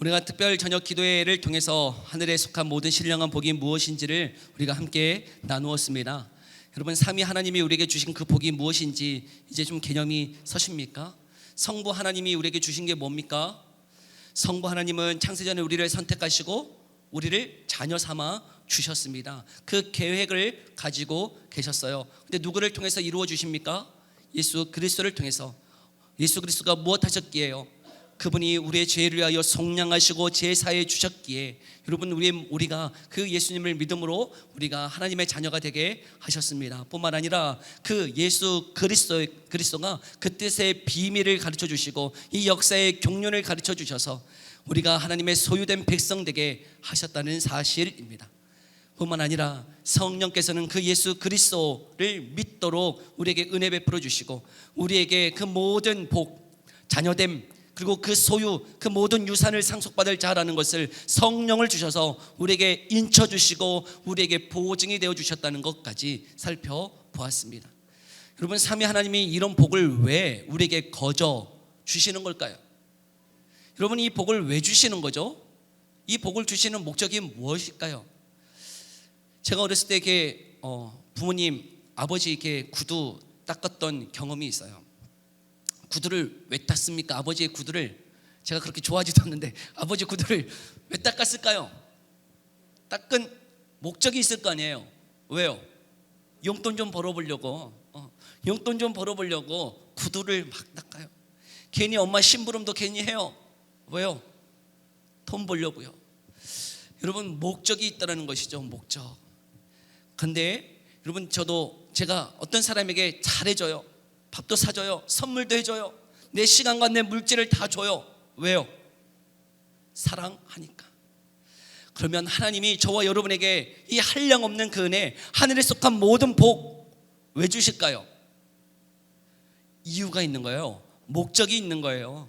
우리가 특별 저녁 기도회를 통해서 하늘에 속한 모든 신령한 복이 무엇인지를 우리가 함께 나누었습니다. 여러분, 삼위 하나님이 우리에게 주신 그 복이 무엇인지 이제 좀 개념이 서십니까? 성부 하나님이 우리에게 주신 게 뭡니까? 성부 하나님은 창세전에 우리를 선택하시고 우리를 자녀 삼아 주셨습니다. 그 계획을 가지고 계셨어요. 근데 누구를 통해서 이루어 주십니까? 예수 그리스도를 통해서. 예수 그리스도가 무엇 하셨기에요? 그분이 우리의 죄를 위하여 속량하시고 제사해 주셨기에 여러분, 우리가 그 예수님을 믿음으로 우리가 하나님의 자녀가 되게 하셨습니다. 뿐만 아니라 그 예수 그리스도가 그 뜻의 비밀을 가르쳐 주시고 이 역사의 경륜을 가르쳐 주셔서 우리가 하나님의 소유된 백성 되게 하셨다는 사실입니다. 뿐만 아니라 성령께서는 그 예수 그리스도를 믿도록 우리에게 은혜 베풀어 주시고 우리에게 그 모든 복, 자녀됨, 그리고 그 소유, 그 모든 유산을 상속받을 자라는 것을 성령을 주셔서 우리에게 인쳐주시고 우리에게 보증이 되어 주셨다는 것까지 살펴보았습니다. 여러분, 삼위 하나님이 이런 복을 왜 우리에게 거저 주시는 걸까요? 여러분, 이 복을 왜 주시는 거죠? 이 복을 주시는 목적이 무엇일까요? 제가 어렸을 때 이렇게 부모님, 아버지 이렇게 구두 닦았던 경험이 있어요. 구두를 왜 닦습니까? 아버지의 구두를 제가 그렇게 좋아하지도 않는데 아버지 구두를 왜 닦았을까요? 닦은 목적이 있을 거 아니에요. 왜요? 용돈 좀 벌어보려고 용돈 좀 벌어보려고 구두를 막 닦아요. 괜히 엄마 심부름도 괜히 해요. 왜요? 돈 벌려고요. 여러분, 목적이 있다는 것이죠. 목적. 근데 여러분, 제가 어떤 사람에게 잘해줘요. 밥도 사줘요. 선물도 해줘요. 내 시간과 내 물질을 다 줘요. 왜요? 사랑하니까. 그러면 하나님이 저와 여러분에게 이 한량없는 그 은혜, 하늘에 속한 모든 복 왜 주실까요? 이유가 있는 거예요. 목적이 있는 거예요.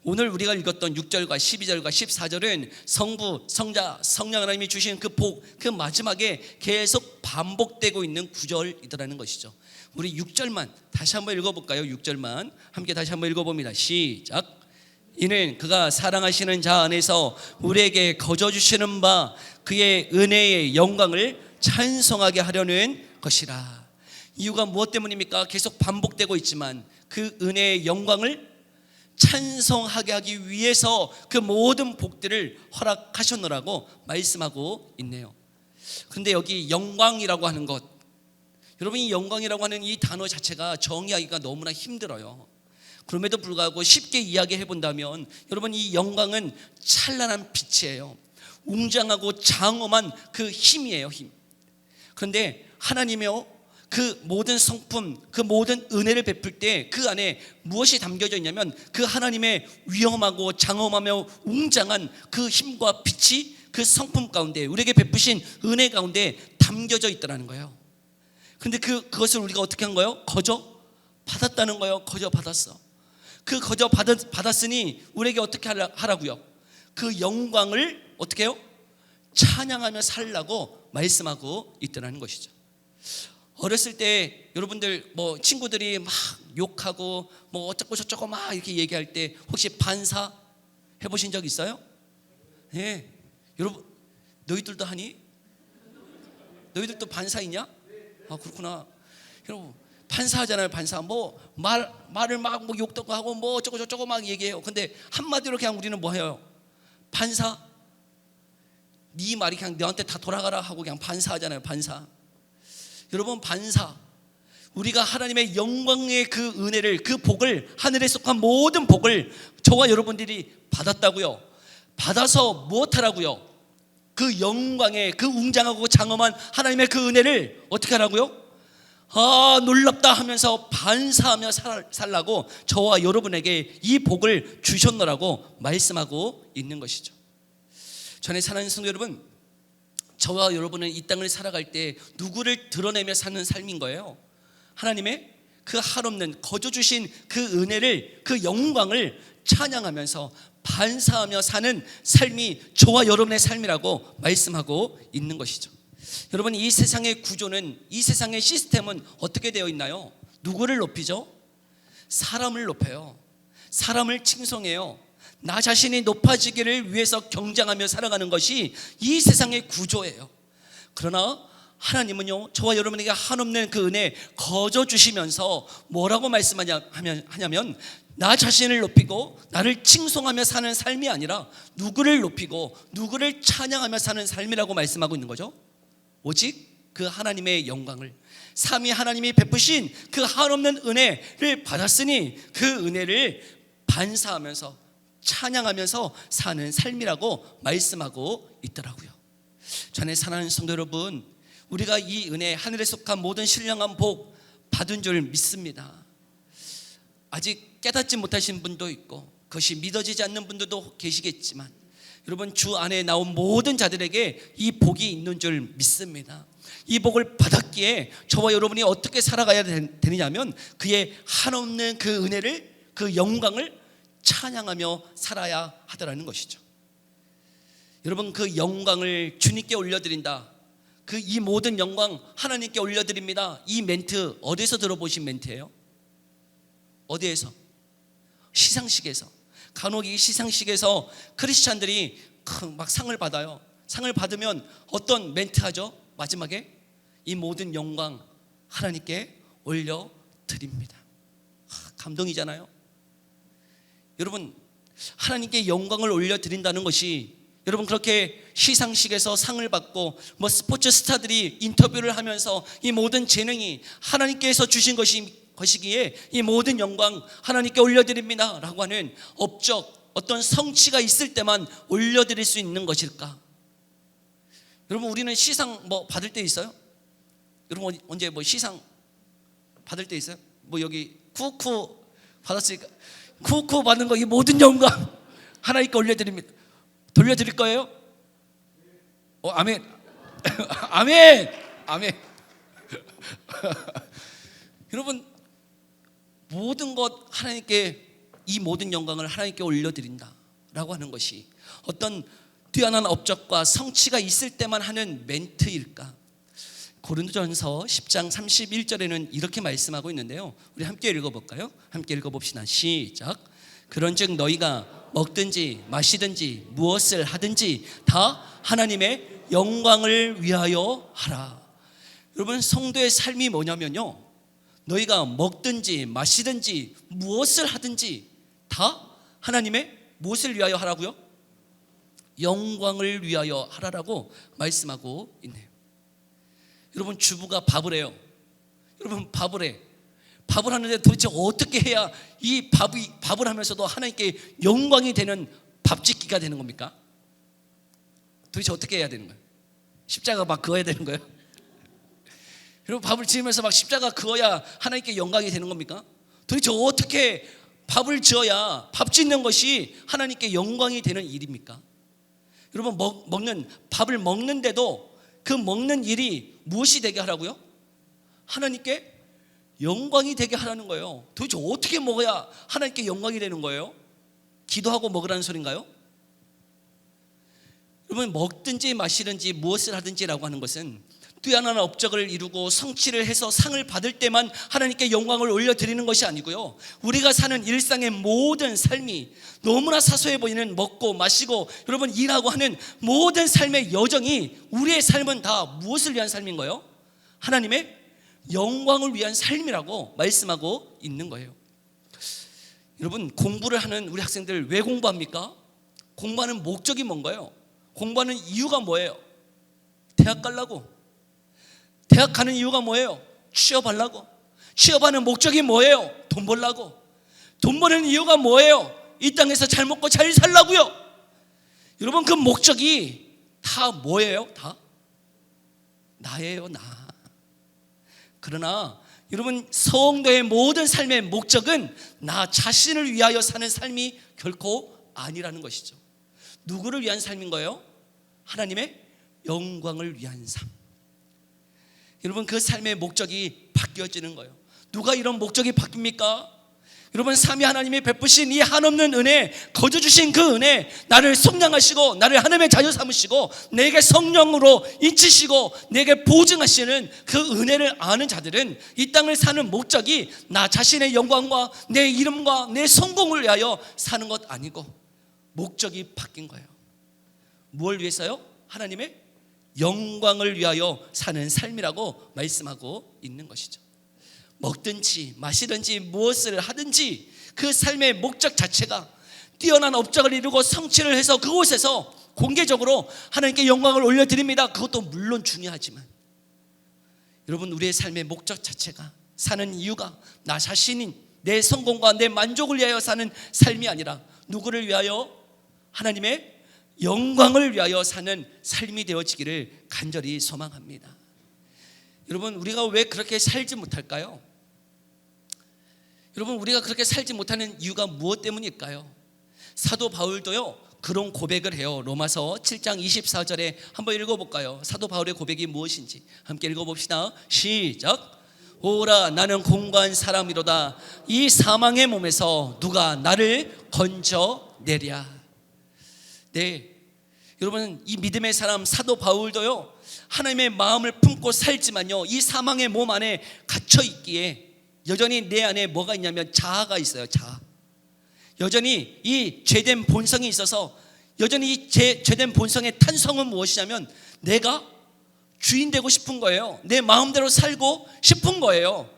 오늘 우리가 읽었던 6절과 12절과 14절은 성부, 성자, 성령 하나님이 주신 그 복, 그 마지막에 계속 반복되고 있는 구절이더라는 것이죠. 우리 6절만 다시 한번 읽어볼까요? 6절만 함께 다시 한번 읽어봅니다. 시작. 이는 그가 사랑하시는 자 안에서 우리에게 거저 주시는 바 그의 은혜의 영광을 찬송하게 하려는 것이라. 이유가 무엇 때문입니까? 계속 반복되고 있지만 그 은혜의 영광을 찬송하게 하기 위해서 그 모든 복들을 허락하셨노라고 말씀하고 있네요. 그런데 여기 영광이라고 하는 것, 여러분, 이 영광이라고 하는 이 단어 자체가 정의하기가 너무나 힘들어요. 그럼에도 불구하고 쉽게 이야기해 본다면 여러분, 이 영광은 찬란한 빛이에요. 웅장하고 장엄한 그 힘이에요. 힘. 그런데 하나님이요, 그 모든 성품, 그 모든 은혜를 베풀 때 그 안에 무엇이 담겨져 있냐면 그 하나님의 위엄하고 장엄하며 웅장한 그 힘과 빛이 그 성품 가운데, 우리에게 베푸신 은혜 가운데 담겨져 있다는 거예요. 근데 그것을 우리가 어떻게 한 거예요? 거저 받았다는 거예요. 거저 받았어. 그 거저 받았으니 우리에게 어떻게 하라고요? 그 영광을 어떻게 해요? 찬양하며 살라고 말씀하고 있다는 것이죠. 어렸을 때 여러분들 친구들이 막 욕하고 어쩌고 저쩌고 막 이렇게 얘기할 때 혹시 반사 해보신 적 있어요? 네. 여러분, 너희들도 하니? 너희들도 반사 있냐? 아, 그렇구나. 여러분, 반사하잖아요. 반사. 말을 막 욕도 하고 어쩌고 저쩌고 막 얘기해요. 근데 한마디로 그냥 우리는 뭐 해요? 반사. 네 말이 그냥 너한테 다 돌아가라 하고 그냥 반사하잖아요. 반사. 여러분, 반사. 우리가 하나님의 영광의 그 은혜를, 그 복을, 하늘에 속한 모든 복을 저와 여러분들이 받았다고요. 받아서 무엇하라고요? 그 영광의, 그 웅장하고 장엄한 하나님의 그 은혜를 어떻게 하라고요? 아, 놀랍다 하면서 반사하며 살라고 저와 여러분에게 이 복을 주셨노라고 말씀하고 있는 것이죠. 전에 사랑하는 성도 여러분, 저와 여러분은 이 땅을 살아갈 때 누구를 드러내며 사는 삶인 거예요? 하나님의 그 한없는 거저 주신 그 은혜를, 그 영광을 찬양하면서 반사하며 사는 삶이 저와 여러분의 삶이라고 말씀하고 있는 것이죠. 여러분, 이 세상의 구조는, 이 세상의 시스템은 어떻게 되어 있나요? 누구를 높이죠? 사람을 높여요. 사람을 칭송해요. 나 자신이 높아지기를 위해서 경쟁하며 살아가는 것이 이 세상의 구조예요. 그러나 하나님은요, 저와 여러분에게 한없는 그 은혜 거저 주시면서 뭐라고 말씀하냐면 나 자신을 높이고 나를 칭송하며 사는 삶이 아니라 누구를 높이고 누구를 찬양하며 사는 삶이라고 말씀하고 있는 거죠. 오직 그 하나님의 영광을, 삼위 하나님이 베푸신 그 한없는 은혜를 받았으니 그 은혜를 반사하면서 찬양하면서 사는 삶이라고 말씀하고 있더라고요. 전에 사랑하는 성도 여러분, 우리가 이 은혜, 하늘에 속한 모든 신령한 복 받은 줄 믿습니다. 아직 깨닫지 못하신 분도 있고 그것이 믿어지지 않는 분들도 계시겠지만, 여러분, 주 안에 나온 모든 자들에게 이 복이 있는 줄 믿습니다. 이 복을 받았기에 저와 여러분이 어떻게 살아가야 되느냐면 그의 한없는 그 은혜를, 그 영광을 찬양하며 살아야 하더라는 것이죠. 여러분, 그 영광을 주님께 올려드린다, 그 이 모든 영광 하나님께 올려드립니다, 이 멘트 어디서 들어보신 멘트예요? 어디에서? 시상식에서. 간혹 이 시상식에서 크리스찬들이 막 상을 받아요. 상을 받으면 어떤 멘트 하죠? 마지막에 이 모든 영광 하나님께 올려드립니다. 감동이잖아요. 여러분, 하나님께 영광을 올려드린다는 것이, 여러분, 그렇게 시상식에서 상을 받고 뭐 스포츠 스타들이 인터뷰를 하면서 이 모든 재능이 하나님께서 주신 것이기에 이 모든 영광 하나님께 올려드립니다 라고 하는 업적, 어떤 성취가 있을 때만 올려드릴 수 있는 것일까? 여러분, 우리는 시상 뭐 받을 때 있어요? 여러분, 언제 뭐 시상 받을 때 있어요? 뭐 여기 쿠쿠 받았으니까 쿠쿠 받는 거, 이 모든 영광 하나님께 올려드립니다. 돌려드릴 거예요? 아멘. 아멘. 아멘. 여러분, 모든 것 하나님께, 이 모든 영광을 하나님께 올려드린다라고 하는 것이 어떤 뛰어난 업적과 성취가 있을 때만 하는 멘트일까? 고린도전서 10장 31절에는 이렇게 말씀하고 있는데요, 우리 함께 읽어볼까요? 함께 읽어봅시다. 시작. 그런즉 너희가 먹든지 마시든지 무엇을 하든지 다 하나님의 영광을 위하여 하라. 여러분, 성도의 삶이 뭐냐면요, 너희가 먹든지 마시든지 무엇을 하든지 다 하나님의 무엇을 위하여 하라고요? 영광을 위하여 하라라고 말씀하고 있네요. 여러분, 주부가 밥을 해요. 여러분, 밥을 해. 밥을 하는데 도대체 어떻게 해야 이 밥을 하면서도 하나님께 영광이 되는 밥짓기가 되는 겁니까? 도대체 어떻게 해야 되는 거예요? 십자가 막 그어야 되는 거예요? 여러분, 밥을 지으면서 막 십자가 그어야 하나님께 영광이 되는 겁니까? 도대체 어떻게 밥을 지어야 밥 짓는 것이 하나님께 영광이 되는 일입니까? 여러분, 밥을 먹는데도 그 먹는 일이 무엇이 되게 하라고요? 하나님께 영광이 되게 하라는 거예요. 도대체 어떻게 먹어야 하나님께 영광이 되는 거예요? 기도하고 먹으라는 소린가요? 여러분, 먹든지 마시든지 무엇을 하든지라고 하는 것은 뛰어난 업적을 이루고 성취를 해서 상을 받을 때만 하나님께 영광을 올려드리는 것이 아니고요, 우리가 사는 일상의 모든 삶이 너무나 사소해 보이는 먹고 마시고 여러분 일하고 하는 모든 삶의 여정이, 우리의 삶은 다 무엇을 위한 삶인 거예요? 하나님의 영광을 위한 삶이라고 말씀하고 있는 거예요. 여러분, 공부를 하는 우리 학생들 왜 공부합니까? 공부하는 목적이 뭔가요? 공부하는 이유가 뭐예요? 대학 가려고. 대학 가는 이유가 뭐예요? 취업하려고. 취업하는 목적이 뭐예요? 돈 벌려고. 돈 버는 이유가 뭐예요? 이 땅에서 잘 먹고 잘 살려고요. 여러분, 그 목적이 다 뭐예요? 다 나예요, 나. 그러나 여러분, 성도의 모든 삶의 목적은 나 자신을 위하여 사는 삶이 결코 아니라는 것이죠. 누구를 위한 삶인 거예요? 하나님의 영광을 위한 삶. 여러분, 그 삶의 목적이 바뀌어지는 거예요. 누가 이런 목적이 바뀝니까? 여러분, 삼위 하나님이 베푸신 이 한없는 은혜, 거저 주신 그 은혜, 나를 속량하시고 나를 하나님의 자녀 삼으시고 내게 성령으로 인치시고 내게 보증하시는 그 은혜를 아는 자들은 이 땅을 사는 목적이 나 자신의 영광과 내 이름과 내 성공을 위하여 사는 것 아니고 목적이 바뀐 거예요. 뭘 위해서요? 하나님의 영광을 위하여 사는 삶이라고 말씀하고 있는 것이죠. 먹든지 마시든지 무엇을 하든지 그 삶의 목적 자체가 뛰어난 업적을 이루고 성취를 해서 그곳에서 공개적으로 하나님께 영광을 올려드립니다. 그것도 물론 중요하지만 여러분, 우리의 삶의 목적 자체가, 사는 이유가 나 자신인 내 성공과 내 만족을 위하여 사는 삶이 아니라 누구를 위하여? 하나님의 영광을 위하여 사는 삶이 되어지기를 간절히 소망합니다. 여러분, 우리가 왜 그렇게 살지 못할까요? 여러분, 우리가 그렇게 살지 못하는 이유가 무엇 때문일까요? 사도 바울도요 그런 고백을 해요. 로마서 7장 24절에 한번 읽어볼까요? 사도 바울의 고백이 무엇인지 함께 읽어봅시다. 시작. 오라, 나는 공고한 사람이로다. 이 사망의 몸에서 누가 나를 건져내랴. 네, 여러분, 이 믿음의 사람 사도 바울도요 하나님의 마음을 품고 살지만요 이 사망의 몸 안에 갇혀 있기에 여전히 내 안에 뭐가 있냐면 자아가 있어요. 자아. 여전히 이 죄된 본성이 있어서, 여전히 이 죄된 본성의 탄성은 무엇이냐면 내가 주인 되고 싶은 거예요. 내 마음대로 살고 싶은 거예요.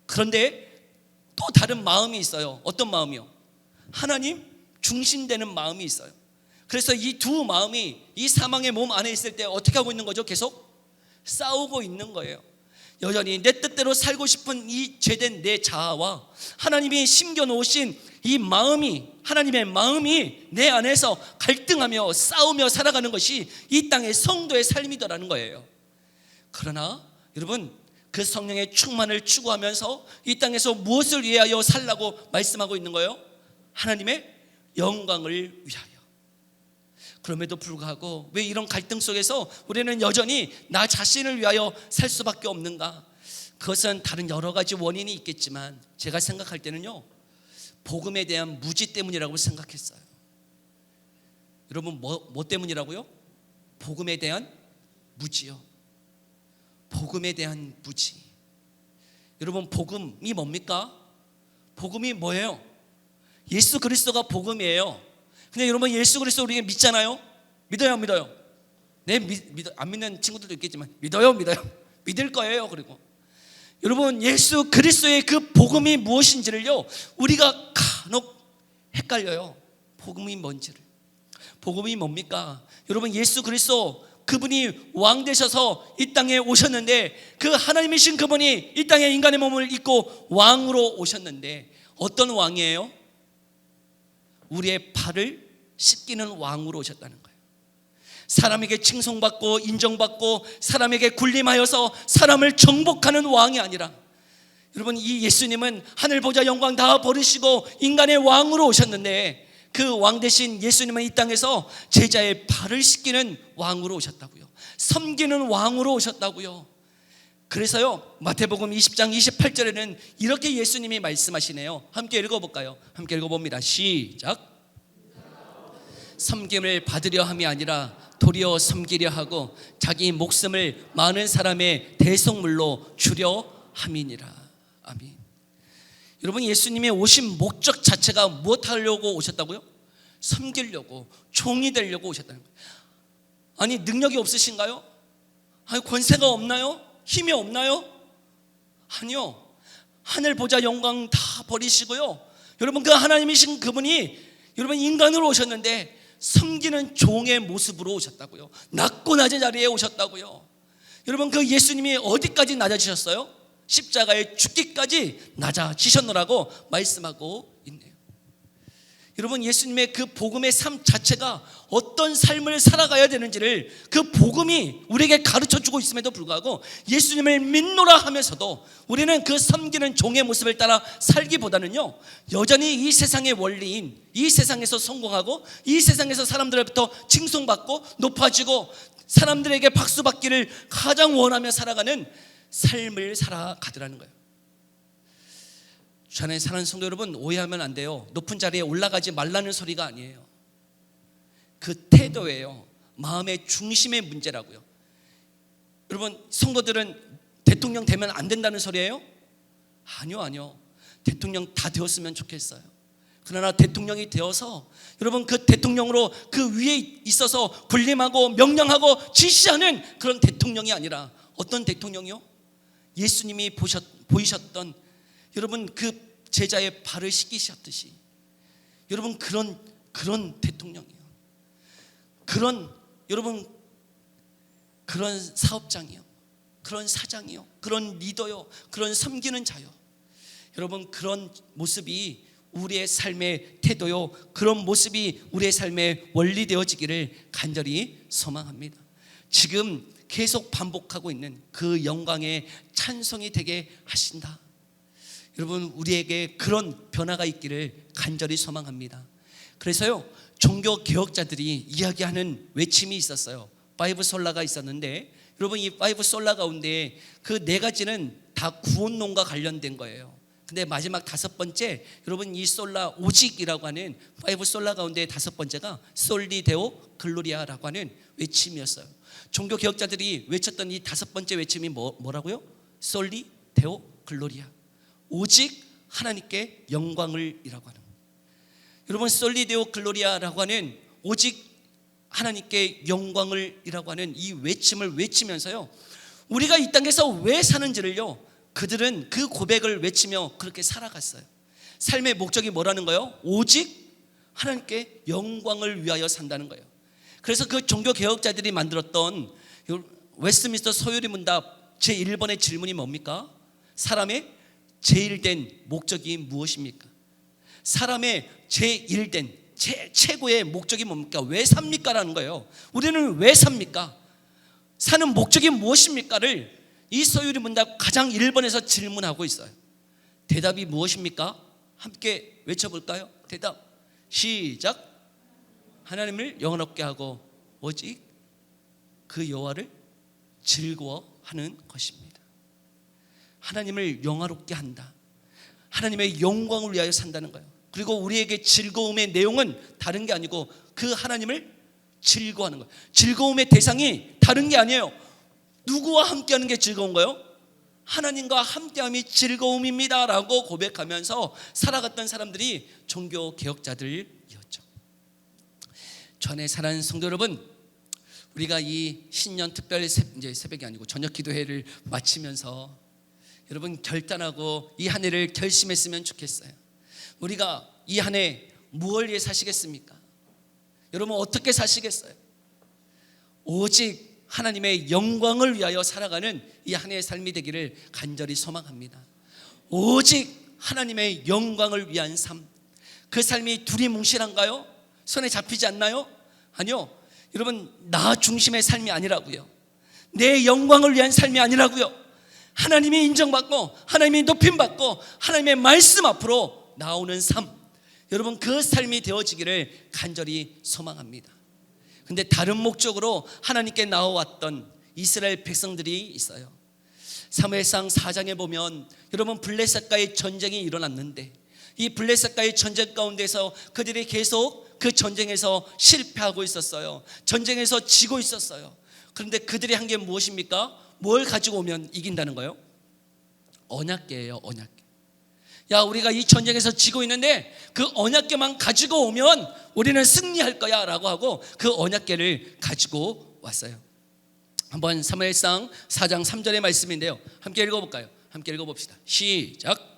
그런데 또 다른 마음이 있어요. 어떤 마음이요? 하나님 중심되는 마음이 있어요. 그래서 이 두 마음이 이 사망의 몸 안에 있을 때 어떻게 하고 있는 거죠? 계속 싸우고 있는 거예요. 여전히 내 뜻대로 살고 싶은 이 죄된 내 자아와 하나님이 심겨놓으신 이 마음이, 하나님의 마음이 내 안에서 갈등하며 싸우며 살아가는 것이 이 땅의 성도의 삶이더라는 거예요. 그러나 여러분, 그 성령의 충만을 추구하면서 이 땅에서 무엇을 위하여 살라고 말씀하고 있는 거예요? 하나님의 영광을 위하여. 그럼에도 불구하고 왜 이런 갈등 속에서 우리는 여전히 나 자신을 위하여 살 수밖에 없는가? 그것은 다른 여러 가지 원인이 있겠지만 제가 생각할 때는요 복음에 대한 무지 때문이라고 생각했어요. 여러분, 뭐 때문이라고요? 복음에 대한 무지요. 복음에 대한 무지. 여러분, 복음이 뭡니까? 복음이 뭐예요? 예수 그리스도가 복음이에요. 근데 여러분, 예수 그리스도 우리가 믿잖아요. 믿어요, 안 믿어요? 네, 안 믿는 친구들도 있겠지만 믿어요. 믿을 거예요. 그리고 여러분, 예수 그리스도의 그 복음이 무엇인지를요 우리가 간혹 헷갈려요. 복음이 뭔지를. 복음이 뭡니까? 여러분, 예수 그리스도 그분이 왕 되셔서 이 땅에 오셨는데, 그 하나님이신 그분이 이 땅에 인간의 몸을 입고 왕으로 오셨는데 어떤 왕이에요? 우리의 발을 씻기는 왕으로 오셨다는 거예요. 사람에게 칭송받고 인정받고 사람에게 군림하여서 사람을 정복하는 왕이 아니라, 여러분, 이 예수님은 하늘 보좌 영광 다 버리시고 인간의 왕으로 오셨는데 그 왕 대신 예수님은 이 땅에서 제자의 발을 씻기는 왕으로 오셨다고요. 섬기는 왕으로 오셨다고요. 그래서요 마태복음 20장 28절에는 이렇게 예수님이 말씀하시네요. 함께 읽어볼까요? 함께 읽어봅니다. 시작. 섬김을 받으려 함이 아니라 도리어 섬기려 하고 자기 목숨을 많은 사람의 대속물로 주려 함이니라. 아멘. 여러분, 예수님이 오신 목적 자체가 무엇 하려고 오셨다고요? 섬기려고, 종이 되려고 오셨다는 거예요. 아니, 능력이 없으신가요? 아니, 권세가 없나요? 힘이 없나요? 아니요. 하늘 보좌 영광 다 버리시고요, 여러분, 그 하나님이신 그분이 여러분 인간으로 오셨는데 섬기는 종의 모습으로 오셨다고요. 낮고 낮은 자리에 오셨다고요. 여러분, 그 예수님이 어디까지 낮아지셨어요? 십자가에 죽기까지 낮아지셨노라고 말씀하고 있네요. 여러분, 예수님의 그 복음의 삶 자체가 어떤 삶을 살아가야 되는지를 그 복음이 우리에게 가르쳐주고 있음에도 불구하고 예수님을 믿노라 하면서도 우리는 그 섬기는 종의 모습을 따라 살기보다는요 여전히 이 세상의 원리인, 이 세상에서 성공하고 이 세상에서 사람들로부터 칭송받고 높아지고 사람들에게 박수받기를 가장 원하며 살아가는 삶을 살아가더라는 거예요. 주 안에 사는 성도 여러분, 오해하면 안 돼요. 높은 자리에 올라가지 말라는 소리가 아니에요. 그 태도예요. 마음의 중심의 문제라고요. 여러분, 성도들은 대통령 되면 안 된다는 소리예요? 아니요. 대통령 다 되었으면 좋겠어요. 그러나 대통령이 되어서 여러분 그 대통령으로 그 위에 있어서 군림하고 명령하고 지시하는 그런 대통령이 아니라 어떤 대통령이요? 예수님이 보이셨던 여러분 그 제자의 발을 씻기셨듯이 여러분 그런 대통령이요. 여러분 그런 사업장이요. 그런 사장이요. 그런 리더요. 그런 섬기는 자요. 여러분 그런 모습이 우리의 삶의 태도요, 그런 모습이 우리의 삶의 원리 되어지기를 간절히 소망합니다. 지금 계속 반복하고 있는 그 영광의 찬송이 되게 하신다. 여러분 우리에게 그런 변화가 있기를 간절히 소망합니다. 그래서요 종교 개혁자들이 이야기하는 외침이 있었어요. 파이브 솔라가 있었는데 여러분 이 파이브 솔라 가운데 그 네 가지는 다 구원론과 관련된 거예요. 근데 마지막 다섯 번째, 여러분 이 솔라 오직이라고 하는 파이브 솔라 가운데 다섯 번째가 솔리 데오 글로리아라고 하는 외침이었어요. 종교 개혁자들이 외쳤던 이 다섯 번째 외침이 뭐라고요? 솔리 데오 글로리아, 오직 하나님께 영광을 이라고 하는 거예요. 여러분 솔리 데오 글로리아라고 하는 오직 하나님께 영광을 이라고 하는 이 외침을 외치면서요 우리가 이 땅에서 왜 사는지를요 그들은 그 고백을 외치며 그렇게 살아갔어요. 삶의 목적이 뭐라는 거예요? 오직 하나님께 영광을 위하여 산다는 거예요. 그래서 그 종교 개혁자들이 만들었던 웨스트민스터 소요리 문답 제1번의 질문이 뭡니까? 사람의 제일된 목적이 무엇입니까? 사람의 제일된 최고의 목적이 뭡니까? 왜 삽니까? 라는 거예요. 우리는 왜 삽니까? 사는 목적이 무엇입니까?를 이 소유리 문답 가장 1번에서 질문하고 있어요. 대답이 무엇입니까? 함께 외쳐볼까요? 대답 시작. 하나님을 영원롭게 하고 오직 그 여호와를 즐거워하는 것입니다. 하나님을 영화롭게 한다. 하나님의 영광을 위하여 산다는 거예요. 그리고 우리에게 즐거움의 내용은 다른 게 아니고 그 하나님을 즐거워하는 거예요. 즐거움의 대상이 다른 게 아니에요. 누구와 함께하는 게 즐거운 거예요? 하나님과 함께함이 즐거움입니다 라고 고백하면서 살아갔던 사람들이 종교 개혁자들이었죠. 전에 사랑하는 성도 여러분, 우리가 이 신년 특별 이제 새벽이 아니고 저녁 기도회를 마치면서 여러분 결단하고 이 한 해를 결심했으면 좋겠어요. 우리가 이 한 해 무엇을 위해 사시겠습니까? 여러분 어떻게 사시겠어요? 오직 하나님의 영광을 위하여 살아가는 이 한 해의 삶이 되기를 간절히 소망합니다. 오직 하나님의 영광을 위한 삶. 그 삶이 두리뭉실한가요? 손에 잡히지 않나요? 아니요. 여러분 나 중심의 삶이 아니라고요. 내 영광을 위한 삶이 아니라고요. 하나님이 인정받고 하나님이 높임받고 하나님의 말씀 앞으로 나오는 삶, 여러분 그 삶이 되어지기를 간절히 소망합니다. 근데 다른 목적으로 하나님께 나와왔던 이스라엘 백성들이 있어요. 사무엘상 4장에 보면 여러분 블레셋과의 전쟁이 일어났는데 이 블레셋과의 전쟁 가운데서 그들이 계속 그 전쟁에서 실패하고 있었어요. 전쟁에서 지고 있었어요. 그런데 그들이 한 게 무엇입니까? 뭘 가지고 오면 이긴다는 거예요? 언약궤예요. 언약궤. 야, 우리가 이 전쟁에서 지고 있는데 그 언약궤만 가지고 오면 우리는 승리할 거야 라고 하고 그 언약궤를 가지고 왔어요. 한번 사무엘상 4장 3절의 말씀인데요, 함께 읽어볼까요? 함께 읽어봅시다. 시작.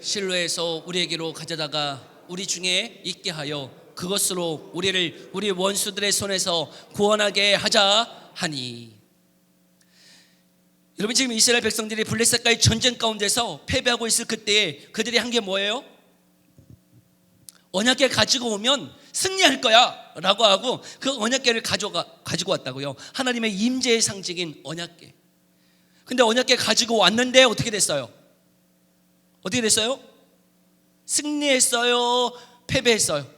실로에서 우리에게로 가져다가 우리 중에 있게 하여 그것으로 우리를 우리 원수들의 손에서 구원하게 하자 하니. 여러분 지금 이스라엘 백성들이 블레셋과의 전쟁 가운데서 패배하고 있을 그때에 그들이 한 게 뭐예요? 언약궤 가지고 오면 승리할 거야 라고 하고 그 언약궤를 가지고 왔다고요. 하나님의 임재의 상징인 언약궤. 근데 언약궤 가지고 왔는데 어떻게 됐어요? 어떻게 됐어요? 승리했어요? 패배했어요?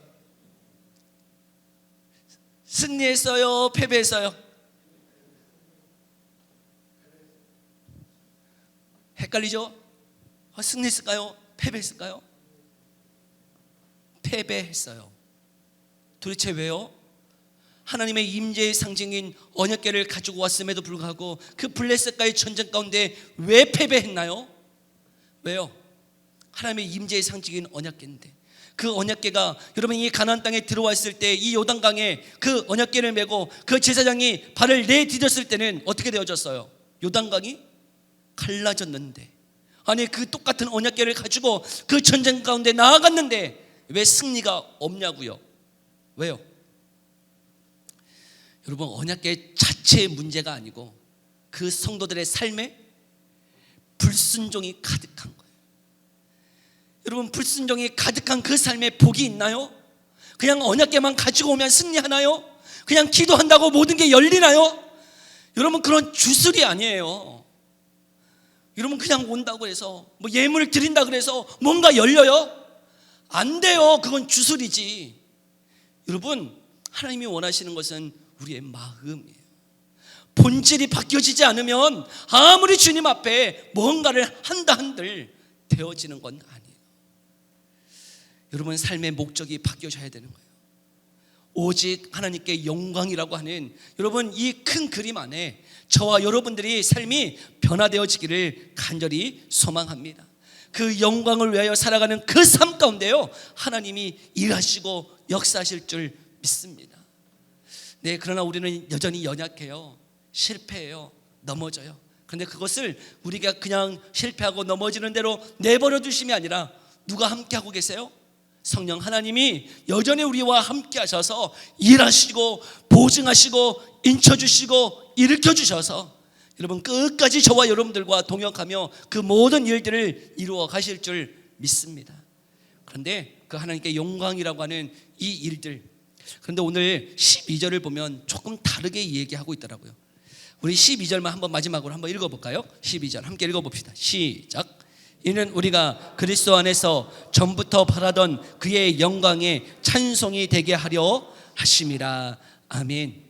승리했어요? 패배했어요? 헷갈리죠? 승리했을까요? 패배했을까요? 패배했어요. 도대체 왜요? 하나님의 임재의 상징인 언약궤를 가지고 왔음에도 불구하고 그 블레셋과의 전쟁 가운데 왜 패배했나요? 왜요? 하나님의 임재의 상징인 언약궤인데, 그 언약궤가 여러분 이 가나안 땅에 들어왔을 때 이 요단강에 그 언약궤를 메고 그 제사장이 발을 내디뎠을 때는 어떻게 되어졌어요? 요단강이 갈라졌는데, 아니 그 똑같은 언약궤를 가지고 그 전쟁 가운데 나아갔는데 왜 승리가 없냐고요? 왜요? 여러분, 언약궤 자체의 문제가 아니고 그 성도들의 삶에 불순종이 가득한 거예요. 여러분, 불순종이 가득한 그 삶에 복이 있나요? 그냥 언약궤만 가지고 오면 승리하나요? 그냥 기도한다고 모든 게 열리나요? 여러분, 그런 주술이 아니에요. 여러분, 그냥 온다고 해서 뭐 예물을 드린다 그래서 뭔가 열려요? 안 돼요. 그건 주술이지. 여러분, 하나님이 원하시는 것은 우리의 마음이에요. 본질이 바뀌어지지 않으면 아무리 주님 앞에 뭔가를 한다 한들 되어지는 건 아니에요. 여러분, 삶의 목적이 바뀌어져야 되는 거예요. 오직 하나님께 영광이라고 하는 여러분 이 큰 그림 안에 저와 여러분들이 삶이 변화되어지기를 간절히 소망합니다. 그 영광을 위하여 살아가는 그 삶 가운데요, 하나님이 일하시고 역사하실 줄 믿습니다. 네, 그러나 우리는 여전히 연약해요. 실패해요. 넘어져요. 그런데 그것을 우리가 그냥 실패하고 넘어지는 대로 내버려 두심이 아니라 누가 함께하고 계세요? 성령 하나님이 여전히 우리와 함께 하셔서 일하시고 보증하시고 인쳐주시고 일으켜주셔서 여러분 끝까지 저와 여러분들과 동역하며 그 모든 일들을 이루어 가실 줄 믿습니다. 그런데 그 하나님께 영광이라고 하는 이 일들, 그런데 오늘 12절을 보면 조금 다르게 얘기하고 있더라고요. 우리 12절만 한번 마지막으로 한번 읽어볼까요? 12절 함께 읽어봅시다. 시작. 이는 우리가 그리스도 안에서 전부터 바라던 그의 영광에 찬송이 되게 하려 하심이라. 아멘.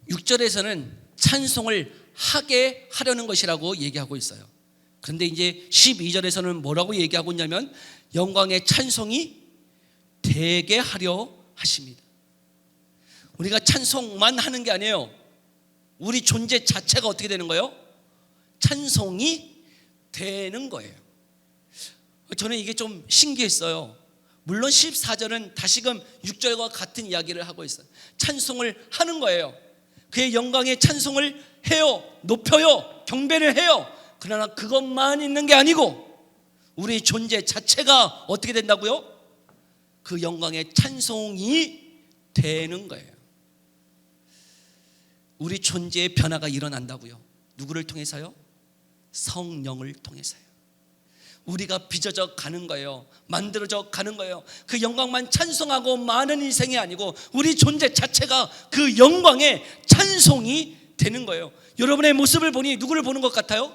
6절에서는 찬송을 하게 하려는 것이라고 얘기하고 있어요. 그런데 이제 12절에서는 뭐라고 얘기하고 있냐면 영광의 찬송이 되게 하려 하십니다. 우리가 찬송만 하는 게 아니에요. 우리 존재 자체가 어떻게 되는 거예요? 찬송이 되는 거예요. 저는 이게 좀 신기했어요. 물론 14절은 다시금 6절과 같은 이야기를 하고 있어요. 찬송을 하는 거예요. 그의 영광에 찬송을 해요. 높여요. 경배를 해요. 그러나 그것만 있는 게 아니고 우리 존재 자체가 어떻게 된다고요? 그 영광의 찬송이 되는 거예요. 우리 존재의 변화가 일어난다고요. 누구를 통해서요? 성령을 통해서요. 우리가 빚어져 가는 거예요. 만들어져 가는 거예요. 그 영광만 찬송하고 많은 인생이 아니고 우리 존재 자체가 그 영광의 찬송이 되는 거예요. 여러분의 모습을 보니 누구를 보는 것 같아요?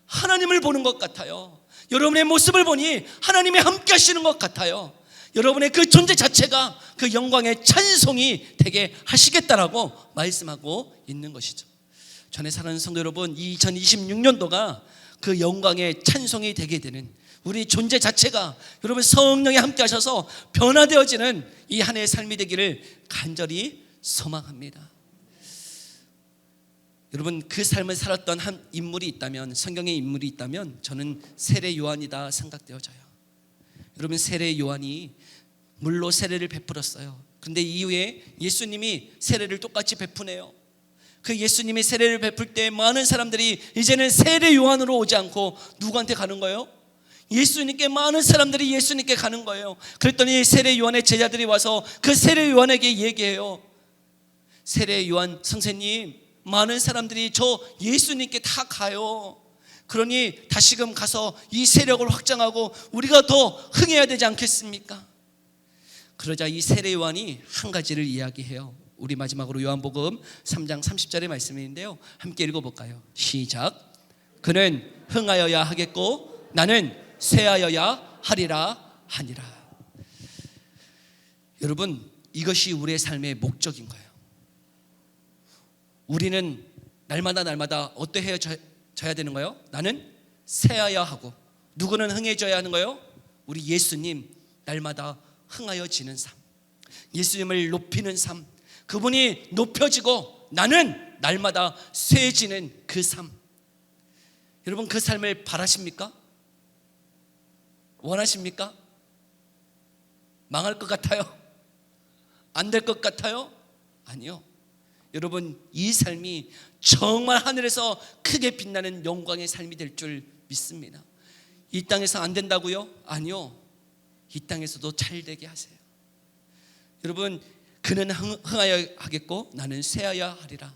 하나님을 보는 것 같아요. 여러분의 모습을 보니 하나님이 함께 하시는 것 같아요. 여러분의 그 존재 자체가 그 영광의 찬송이 되게 하시겠다라고 말씀하고 있는 것이죠. 전에 사랑하는 성도 여러분, 2026년도가 그 영광의 찬송이 되게 되는 우리 존재 자체가 여러분 성령이 함께 하셔서 변화되어지는 이 한 해의 삶이 되기를 간절히 소망합니다. 여러분, 그 삶을 살았던 한 인물이 있다면, 성경의 인물이 있다면 저는 세례 요한이다 생각되어져요. 여러분, 세례 요한이 물로 세례를 베풀었어요. 그런데 이후에 예수님이 세례를 똑같이 베푸네요. 그 예수님이 세례를 베풀 때 많은 사람들이 이제는 세례 요한으로 오지 않고 누구한테 가는 거예요? 예수님께, 많은 사람들이 예수님께 가는 거예요. 그랬더니 세례 요한의 제자들이 와서 그 세례 요한에게 얘기해요. 세례 요한 선생님, 많은 사람들이 저 예수님께 다 가요. 그러니 다시금 가서 이 세력을 확장하고 우리가 더 흥해야 되지 않겠습니까? 그러자 이 세례 요한이 한 가지를 이야기해요. 우리 마지막으로 요한복음 3장 30절의 말씀인데요, 함께 읽어볼까요? 시작. 그는 흥하여야 하겠고 나는 쇠하여야 하리라 하니라. 여러분, 이것이 우리의 삶의 목적인 거예요. 우리는 날마다 어떠해져야 되는 거예요? 나는 쇠하여야 하고, 누구는 흥해져야 하는 거예요? 우리 예수님 날마다 흥하여지는 삶. 예수님을 높이는 삶, 그분이 높여지고 나는 날마다 쇠해지는 그 삶. 여러분, 그 삶을 바라십니까? 원하십니까? 망할 것 같아요? 안 될 것 같아요? 아니요. 여러분, 이 삶이 정말 하늘에서 크게 빛나는 영광의 삶이 될 줄 믿습니다. 이 땅에서 안 된다고요? 아니요. 이 땅에서도 잘 되게 하세요. 여러분, 그는 흥하여 하겠고 나는 쇠하여 하리라.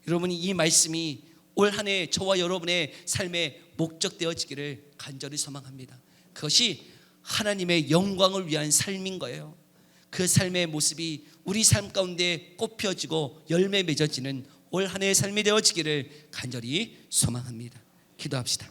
여러분이 이 말씀이 올 한 해 저와 여러분의 삶의 목적 되어지기를 간절히 소망합니다. 그것이 하나님의 영광을 위한 삶인 거예요. 그 삶의 모습이 우리 삶 가운데 꽃 펴지고 열매 맺어지는 올 한 해의 삶이 되어지기를 간절히 소망합니다. 기도합시다.